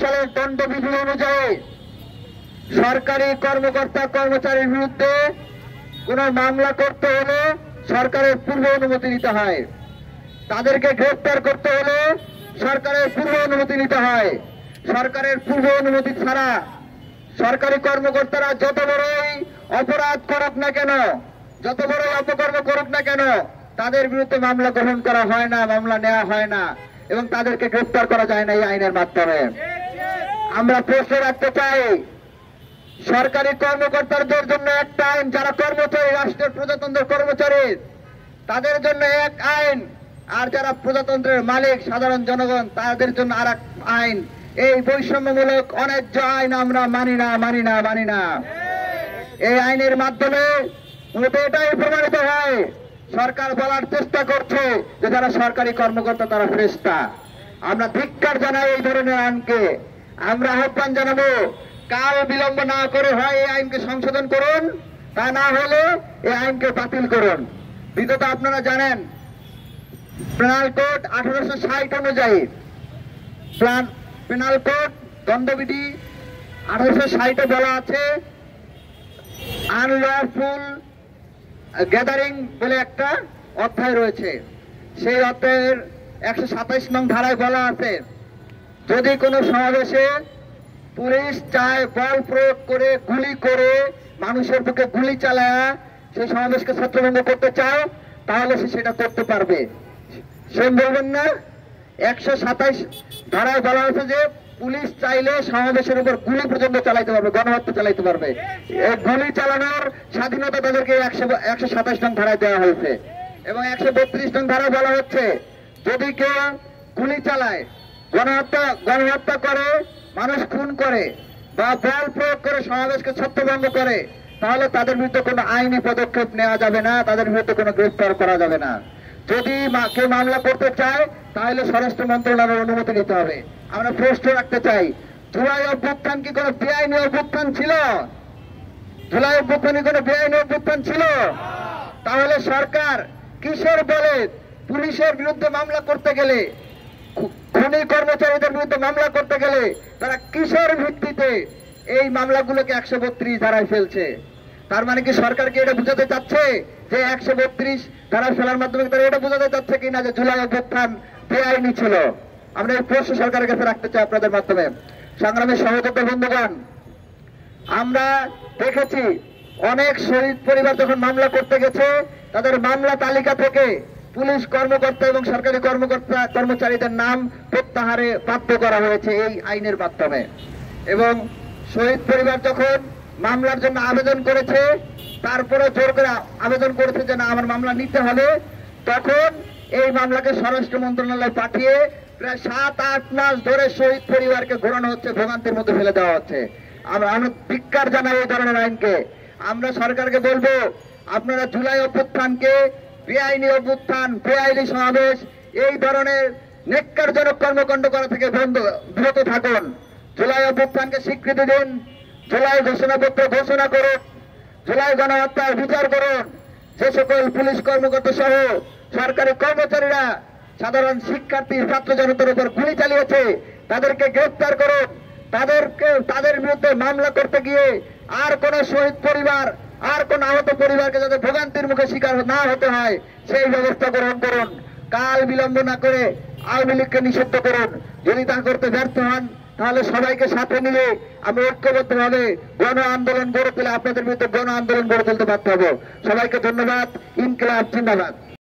সালের দণ্ডবিধি অনুযায়ী সরকারি কর্মকর্তা কর্মচারীর বিরুদ্ধে কোন মামলা করতে হলে সরকারের পূর্ব অনুমতি নিতে হয়, তাদেরকে গ্রেফতার করতে হলে সরকারের পূর্ব অনুমতি নিতে হয়। সরকারের পূর্ব অনুমতি ছাড়া সরকারি কর্মকর্তারা যত বড়ই অপরাধ করুক না কেন, যত বড়ই অপকর্ম করুক না কেন, তাদের বিরুদ্ধে মামলা গ্রহণ করা হয় না, মামলা নেওয়া হয় না এবং তাদেরকে গ্রেফতার করা যায় না এই আইনের মাধ্যমে। আমরা প্রশ্ন রাখতে চাই, সরকারি কর্মকর্তাদের জন্য একটা আইন, যারা কর্মচারী, রাষ্ট্রের প্রজাতন্ত্রের কর্মচারী তাদের জন্য এক আইন, আর যারা প্রজাতন্ত্রের মালিক সাধারণ জনগণ তাদের জন্য আর এক আইন। এই বৈষম্যমূলক অন্যায্য আইন আমরা মানি না, মানি না, মানি না। এই আইনের মাধ্যমে মূলত এটাই প্রমাণিত হয়, সরকার বলার চেষ্টা করছে যে যারা সরকারি কর্মকর্তা তারা ফেরেশতা। আমরা ধিক্কার জানাই এই ধরনের আইনকে। আমরা আহ্বান জানাবো, কাল বিলম্ব না করে হয় এই আইনকে সংশোধন করুন, তা না হলে এই আইনকে বাতিল করুন। বিগত আপনারা জানেন পেনাল কোড 1860 অনুযায়ী, পেনাল কোড দণ্ডবিধি 1860 বলা আছে আনলফুল গ্যাদারিং বলে একটা অধ্যায় রয়েছে। সেই অধ্যায়ের 127 নং ধারায় বলা আছে, যদি কোনো সমাবেশে পুলিশ চায় বল প্রয়োগ করে, গুলি করে, মানুষের বুকে গুলি চালায় সেই সমাবেশকে ছত্রভঙ্গ করতে চায়, তাহলে সে সেটা করতে পারবে। সে বলবেন না, 127 ধারায় বলা হয়েছে যে পুলিশ চাইলে সমাবেশের উপর গুলি পর্যন্ত চালাইতে পারবে, গণহত্যা চালাইতে পারবে। এই গুলি চালানোর স্বাধীনতা তাদেরকে 127 নং ধারায় দেওয়া হয়েছে। এবং 132 নং ধারায় বলা হচ্ছে, যদি কেউ গুলি চালায়, গণহত্যা করে, মানুষ খুন করে বা বল প্রয়োগ করে সমাবেশকে ছত্রভঙ্গ করে, তাহলে তাদের বিরুদ্ধে কোনো আইনি পদক্ষেপ নেওয়া যাবে না, তাদের বিরুদ্ধে কোনো গ্রেফতার করা যাবে না। যদি কেউ মামলা করতে চায় তাহলে স্বরাষ্ট্র মন্ত্রণালয়ের অনুমতি নিতে হবে। আমরা প্রশ্ন রাখতে চাই, জুলাই অভ্যুত্থান কি কোনো বেআইনি অভ্যুত্থান ছিল? জুলাই অভ্যুত্থান কি কোনো বেআইনি অভ্যুত্থান ছিল? তাহলে সরকার কিসের বলে পুলিশের বিরুদ্ধে মামলা করতে গেলে, খুনি কর্মচারীদের বিরুদ্ধে মামলা করতে গেলে তারা কিসের ভিত্তিতে এই মামলাগুলোকে 132 ধারায় ফেলছে? তার মানে কি সরকারকে এটা বুঝাতে চাচ্ছে যে 132 ধারায় ফেলার মাধ্যমে তারা এটা বোঝাতে চাচ্ছে কিনা যে জুলাই অভ্যুত্থান বেআইনি ছিল? আমরা এই প্রশ্ন সরকারের কাছে রাখতে চাই আপনাদের মাধ্যমে। সংগ্রামী সহযোদ্ধা বন্ধুগণ, আমরা দেখেছি অনেক শহীদ পরিবার যখন মামলা করতে গেছে, তাদের মামলা তালিকা থেকে পুলিশ কর্মকর্তা এবং সরকারি কর্মচারীদের নাম প্রত্যাহারে বাধ্য করা হয়েছে এই আইনের মাধ্যমে। এবং শহীদ পরিবার যখন মামলার জন্য আবেদন করেছে, তারপরে জোর করে আবেদন করেছে যে না আমার মামলা নিতে হবে, তখন এই মামলাকে স্বরাষ্ট্র মন্ত্রণালয়ে পাঠিয়ে প্রায় 7-8 মাস ধরে শহীদ পরিবারকে ঘোরানো হচ্ছে, ভোগান্তির মধ্যে ফেলে দেওয়া হচ্ছে। আমরা ধিক্কার জানাই এই ধরনের আইনকে। আমরা সরকারকে বলবো, আপনারা জুলাই অভ্যুত্থানকে বেআইনি অভ্যুত্থান, বেআইনি সমাবেশ, এই ধরনের নেক্কারজনক কর্মকাণ্ড করা থেকে বিরত থাকুন। জুলাই অভ্যুত্থানকে স্বীকৃতি দিন, জুলাই ঘোষণাপত্র ঘোষণা করুন, জুলাই গণহত্যার বিচার করুন। যে সকল পুলিশ কর্মকর্তা সহ সরকারি কর্মচারীরা সাধারণ শিক্ষার্থী ছাত্র জনতার উপর গুলি চালিয়েছে, তাদেরকে গ্রেফতার করুন। তাদের বিরুদ্ধে মামলা করতে গিয়ে আর কোন শহীদ পরিবার, আর কোন আহত পরিবারকে যাতে ভোগান্তির মুখে শিকার না হতে হয় সেই ব্যবস্থা গ্রহণ করুন। কাল বিলম্ব না করে আওয়ামী লীগকে নিষিদ্ধ করুন। যদি তা করতে ব্যর্থ হন তাহলে সবাইকে সাথে নিয়ে আমরা ঐক্যবদ্ধভাবে গণ আন্দোলন গড়ে তুলে আপনাদের বিরুদ্ধে গণ আন্দোলন গড়ে তুলতে বাধ্য হব। সবাইকে ধন্যবাদ। ইনকিলাব জিন্দাবাদ।